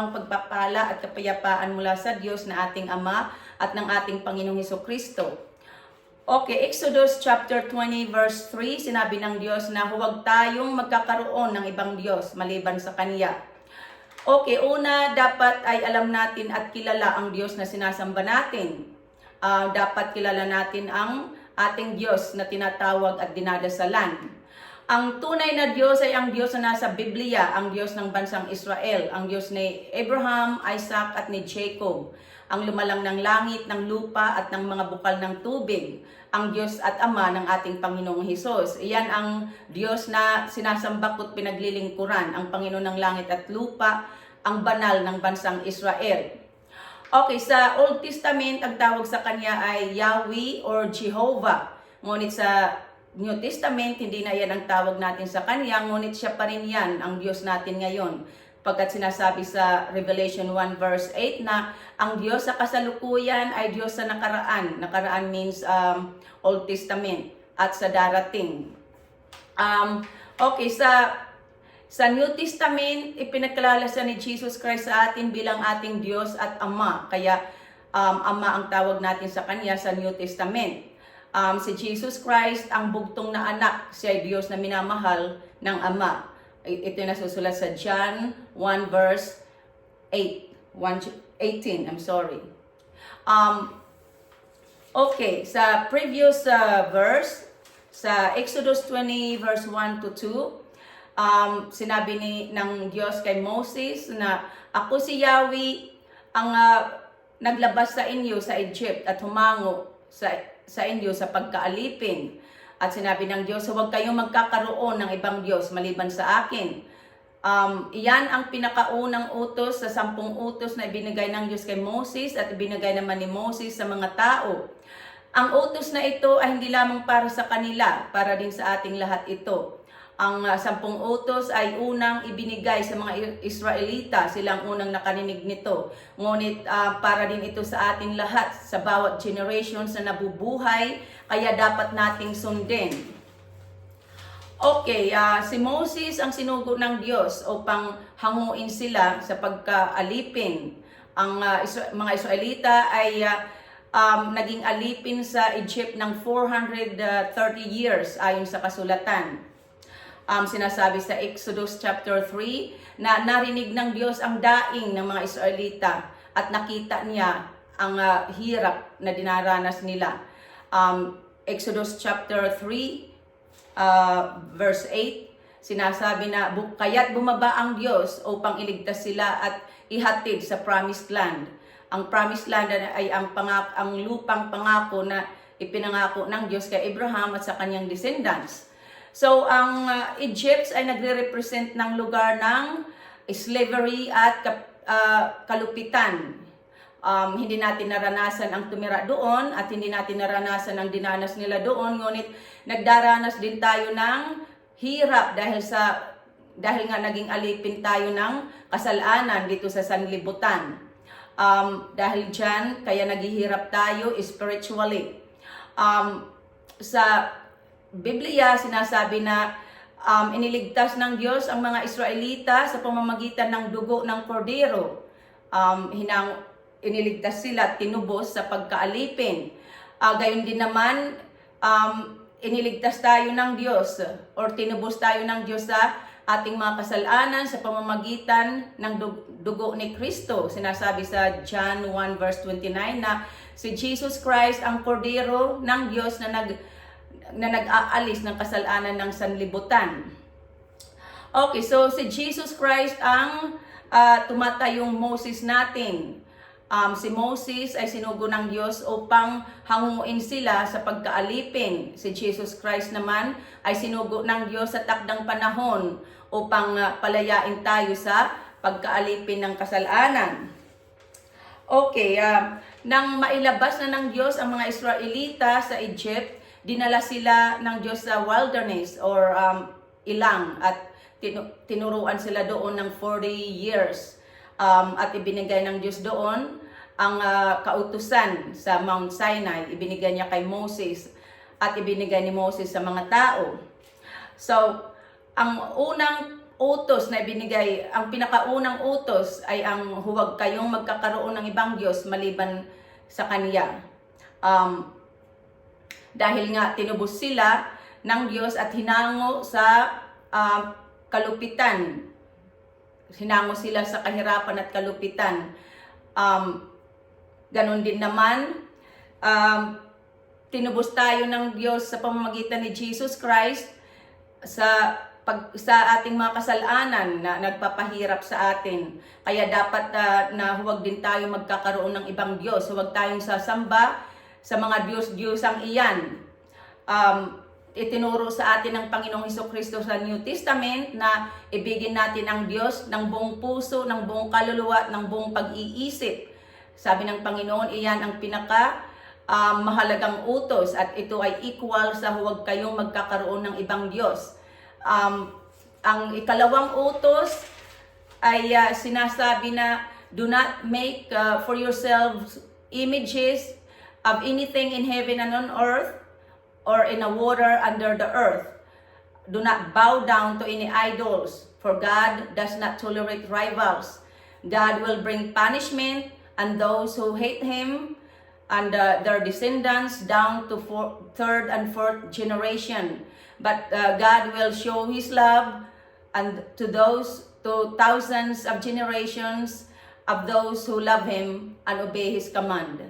ang pagpapala at kapayapaan mula sa Diyos na ating Ama at ng ating Panginoong Hesukristo. Okay, Exodus chapter 20 verse 3, sinabi ng Diyos na huwag tayong magkakaroon ng ibang Diyos maliban sa Kanya. Okay, una, dapat ay alam natin at kilala ang Diyos na sinasamba natin. Dapat kilala natin ang ating Diyos na tinatawag at dinadasalan. Ang tunay na Diyos ay ang Diyos na nasa Biblia, ang Diyos ng bansang Israel, ang Diyos ni Abraham, Isaac at ni Jacob, ang lumalang ng langit, ng lupa at ng mga bukal ng tubig, ang Diyos at Ama ng ating Panginoong Hesus. Iyan ang Diyos na sinasamba ko't pinaglilingkuran, ang Panginoon ng langit at lupa, ang banal ng bansang Israel. Okay, sa Old Testament, ang tawag sa Kanya ay Yahweh or Jehovah. Ngunit sa New Testament, hindi na yan ang tawag natin sa Kanya, ngunit siya pa rin yan, ang Diyos natin ngayon. Pagkat sinasabi sa Revelation 1 verse 8 na ang Diyos sa kasalukuyan ay Diyos sa nakaraan. Nakaraan means Old Testament at sa darating. Okay, sa New Testament, ipinagkalala siya ni Jesus Christ sa atin bilang ating Diyos at Ama. Kaya Ama ang tawag natin sa Kanya sa New Testament. Si Jesus Christ, ang bugtong na anak, siya ay Diyos na minamahal ng Ama. Ito yung nasusulat sa John 1 verse 18. I'm sorry. Okay, sa previous verse, sa Exodus 20 verse 1 to 2, sinabi ng Diyos kay Moses na ako si Yahweh ang naglabas sa inyo sa Egypt at humango sa inyo sa pagkaalipin. At sinabi ng Diyos, huwag kayong magkakaroon ng ibang Diyos maliban sa akin. Iyan ang pinakaunang utos sa 10 utos na ibinigay ng Diyos kay Moses at ibinigay naman ni Moses sa mga tao. Ang utos na ito ay hindi lamang para sa kanila, para din sa ating lahat ito. Ang 10 utos ay unang ibinigay sa mga Israelita, silang unang nakarinig nito. Ngunit para din ito sa ating lahat, sa bawat generations na nabubuhay, kaya dapat nating sundin. Okay, si Moses ang sinugo ng Diyos upang hanguin sila sa pagkaalipin. Ang mga Israelita ay naging alipin sa Egypt ng 430 years ayon sa kasulatan. Sinasabi sa Exodus chapter 3 na narinig ng Diyos ang daing ng mga Israelita at nakita niya ang hirap na dinaranas nila. Exodus chapter 3 verse 8, sinasabi na kaya't bumaba ang Diyos upang iligtas sila at ihatid sa promised land. Ang promised land ay ang lupang pangako na ipinangako ng Diyos kay Abraham at sa kanyang descendants. So, ang Egypt ay nagre-represent ng lugar ng slavery at kalupitan. Hindi natin naranasan ang tumira doon at hindi natin naranasan ang dinanas nila doon. Ngunit nagdaranas din tayo ng hirap dahil nga naging alipin tayo ng kasalanan dito sa sanlibutan. Dahil dyan, kaya naghihirap tayo spiritually. Sa Biblia, sinasabi na iniligtas ng Diyos ang mga Israelita sa pamamagitan ng dugo ng kordero. Iniligtas sila at tinubos sa pagkaalipin. Gayon din naman, iniligtas tayo ng Diyos or tinubos tayo ng Diyos sa ating mga kasalanan sa pamamagitan ng dugo ni Kristo. Sinasabi sa John 1 verse 29 na si Jesus Christ ang kordero ng Diyos na nag-aalis ng kasalanan ng sanlibutan. Okay, so si Jesus Christ ang tumatayong Moses natin. Si Moses ay sinugo ng Diyos upang hanguin sila sa pagkaalipin. Si Jesus Christ naman ay sinugo ng Diyos sa takdang panahon upang palayain tayo sa pagkaalipin ng kasalanan. Okay, nang mailabas na ng Diyos ang mga Israelita sa Egypt, dinala sila ng Diyos sa wilderness or ilang at tinuruan sila doon ng 40 years. At ibinigay ng Diyos doon ang kautusan sa Mount Sinai. Ibinigay niya kay Moses at ibinigay ni Moses sa mga tao. So, ang unang utos na ibinigay, ang pinakaunang utos ay ang huwag kayong magkakaroon ng ibang Diyos maliban sa Kanya. Dahil nga tinubos sila ng Diyos at hinango sa kalupitan. Hinango sila sa kahirapan at kalupitan. Ganon din naman, tinubos tayo ng Diyos sa pamamagitan ni Jesus Christ sa ating mga kasalanan na nagpapahirap sa atin. Kaya dapat na huwag din tayo magkakaroon ng ibang Diyos. Huwag tayong sasamba sa mga Diyos-Diyosang iyan. Itinuro sa atin ng Panginoong Hesukristo sa New Testament na ibigin natin ang Diyos ng buong puso, ng buong kaluluwa, ng buong pag-iisip. Sabi ng Panginoon, iyan ang mahalagang utos at ito ay equal sa huwag kayong magkakaroon ng ibang Diyos. Ang ikalawang utos ay sinasabi na do not make for yourselves images of anything in heaven and on earth or in the water under the earth. Do not bow down to any idols, for God does not tolerate rivals. God will bring punishment on those who hate Him and their descendants down to third and fourth generation. But God will show His love and to thousands of generations of those who love Him and obey His command.